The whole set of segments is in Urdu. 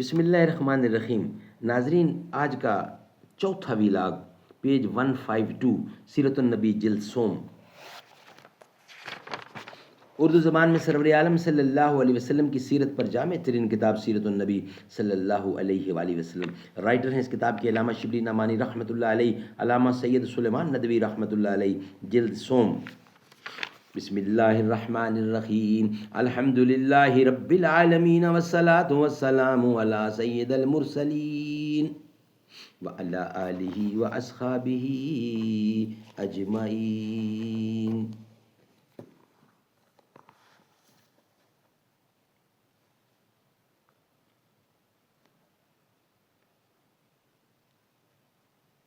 بسم اللہ الرحمن الرحیم۔ ناظرین، آج کا چوتھا ویلاگ پیج 152 سیرت النبی جلد سوم، اردو زبان میں سرور عالم صلی اللہ علیہ وسلم کی سیرت پر جامع ترین کتاب سیرت النبی صلی اللہ علیہ وآلہ وسلم۔ رائٹر ہیں اس کتاب کے علامہ شبلی نعمانی رحمۃ اللہ علیہ، علامہ سید سلیمان ندوی رحمۃ اللہ علیہ، جلد سوم۔ بسم اللہ الرحمن الرحیم، الحمد للہ رب العالمین والصلاة والسلام علی سید المرسلین وعلی آلہ واصحابہ اجمعین۔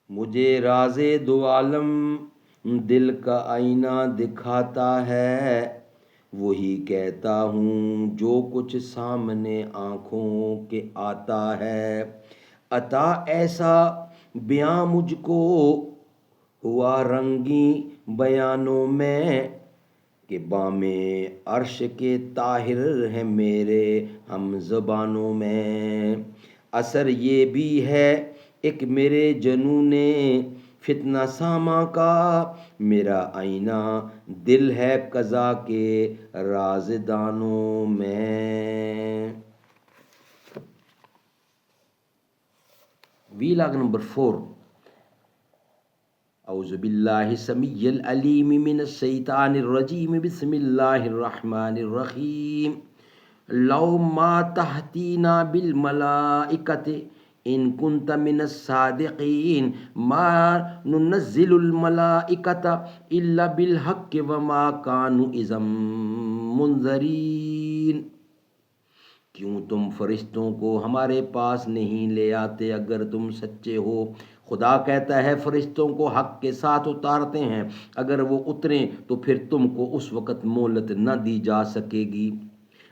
مجھے راز دو عالم دل کا آئینہ دکھاتا ہے، وہی کہتا ہوں جو کچھ سامنے آنکھوں کے آتا ہے۔ عطا ایسا بیاں مجھ کو ہوا رنگیں بیانوں میں، کہ بام عرش کے طاہر ہے میرے ہم زبانوں میں۔ اثر یہ بھی ہے ایک میرے جنون فتنہ ساما کا، میرا آئینہ دل ہے قضا کے رازدانوں میں۔ Vlog number 4۔ اعوذ باللہ السمیع العلیم من الشیطان الرجیم، بسم اللہ الرحمن الرحیم۔ لو ما تحتینا بالملائکۃ ان کنت من الصادقین، ما ننزل الملائکۃ الا بالحق وما كانوا اذا منذرین۔ کیوں تم فرشتوں کو ہمارے پاس نہیں لے آتے اگر تم سچے ہو؟ خدا کہتا ہے فرشتوں کو حق کے ساتھ اتارتے ہیں، اگر وہ اتریں تو پھر تم کو اس وقت مہلت نہ دی جا سکے گی۔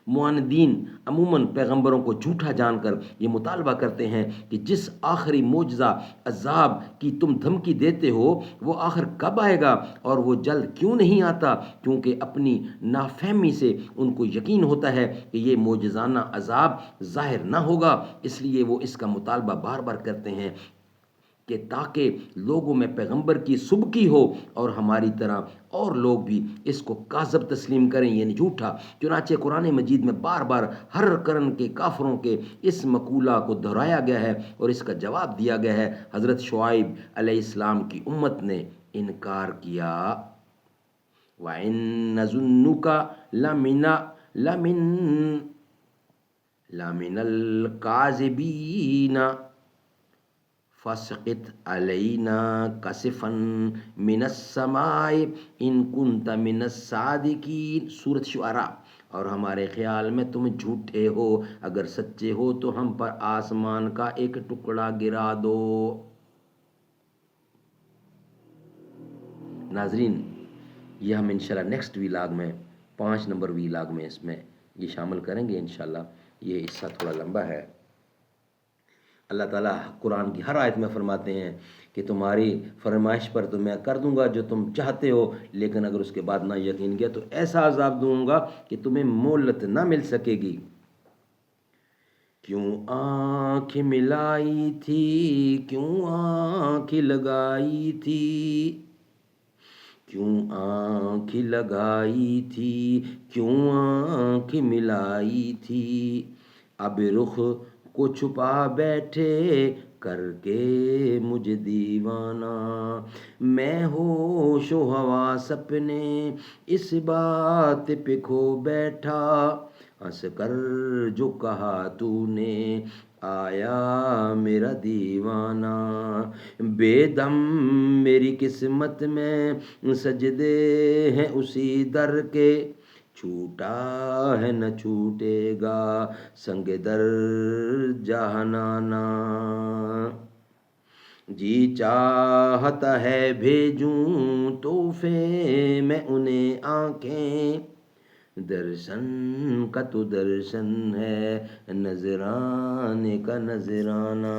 معاندین عموماً پیغمبروں کو جھوٹا جان کر یہ مطالبہ کرتے ہیں کہ جس آخری معجزہ عذاب کی تم دھمکی دیتے ہو وہ آخر کب آئے گا، اور وہ جلد کیوں نہیں آتا؟ کیونکہ اپنی نافہمی سے ان کو یقین ہوتا ہے کہ یہ معجزانہ عذاب ظاہر نہ ہوگا، اس لیے وہ اس کا مطالبہ بار بار کرتے ہیں کہ تاکہ لوگوں میں پیغمبر کی سبکی ہو اور ہماری طرح اور لوگ بھی اس کو کاذب تسلیم کریں، یعنی جھوٹا۔ چنانچہ قرآن مجید میں بار بار ہر قرن کے کافروں کے اس مقولہ کو دہرایا گیا ہے اور اس کا جواب دیا گیا ہے۔ حضرت شعیب علیہ السلام کی امت نے انکار کیا۔ وَإِن نَّظُنُّكَ لَمِنَ الْكَاذِبِينَ فَاسْقِطْ عَلَيْنَا كَسِفًا مِّنَ السَّمَاءِ إِن كُنتَ مِنَ الصَّادِقِينَ۔ سورۃ شعراء۔ اور ہمارے خیال میں تم جھوٹے ہو، اگر سچے ہو تو ہم پر آسمان کا ایک ٹکڑا گرا دو۔ ناظرین، یہ ہم انشاءاللہ نیکسٹ ویلاگ میں 5 نمبر ویلاگ میں اس میں یہ شامل کریں گے انشاءاللہ۔ یہ حصہ تھوڑا لمبا ہے۔ اللہ تعالیٰ قرآن کی ہر آیت میں فرماتے ہیں کہ تمہاری فرمائش پر تو میں کر دوں گا جو تم چاہتے ہو، لیکن اگر اس کے بعد نہ یقین کیا تو ایسا عذاب دوں گا کہ تمہیں مہلت نہ مل سکے گی۔ کیوں آنکھ ملائی تھی، کیوں آنکھ لگائی تھی، کیوں آنکھ لگائی تھی، کیوں آنکھ ملائی تھی، اب رخ کو چھپا بیٹھے کر کے مجھے دیوانہ، میں ہوش و حواس اپنے اس بات پہ کھو بیٹھا، ہنس کر جو کہا تو نے آیا میرا دیوانہ، بے دم میری قسمت میں سجدے ہیں اسی در کے، چھوٹا ہے نہ چھوٹے گا سنگ در جہانانا، جی چاہتا ہے بھیجوں تحفے میں انہیں آنکھیں، درشن کا تو درشن ہے نذرانے کا نذرانہ۔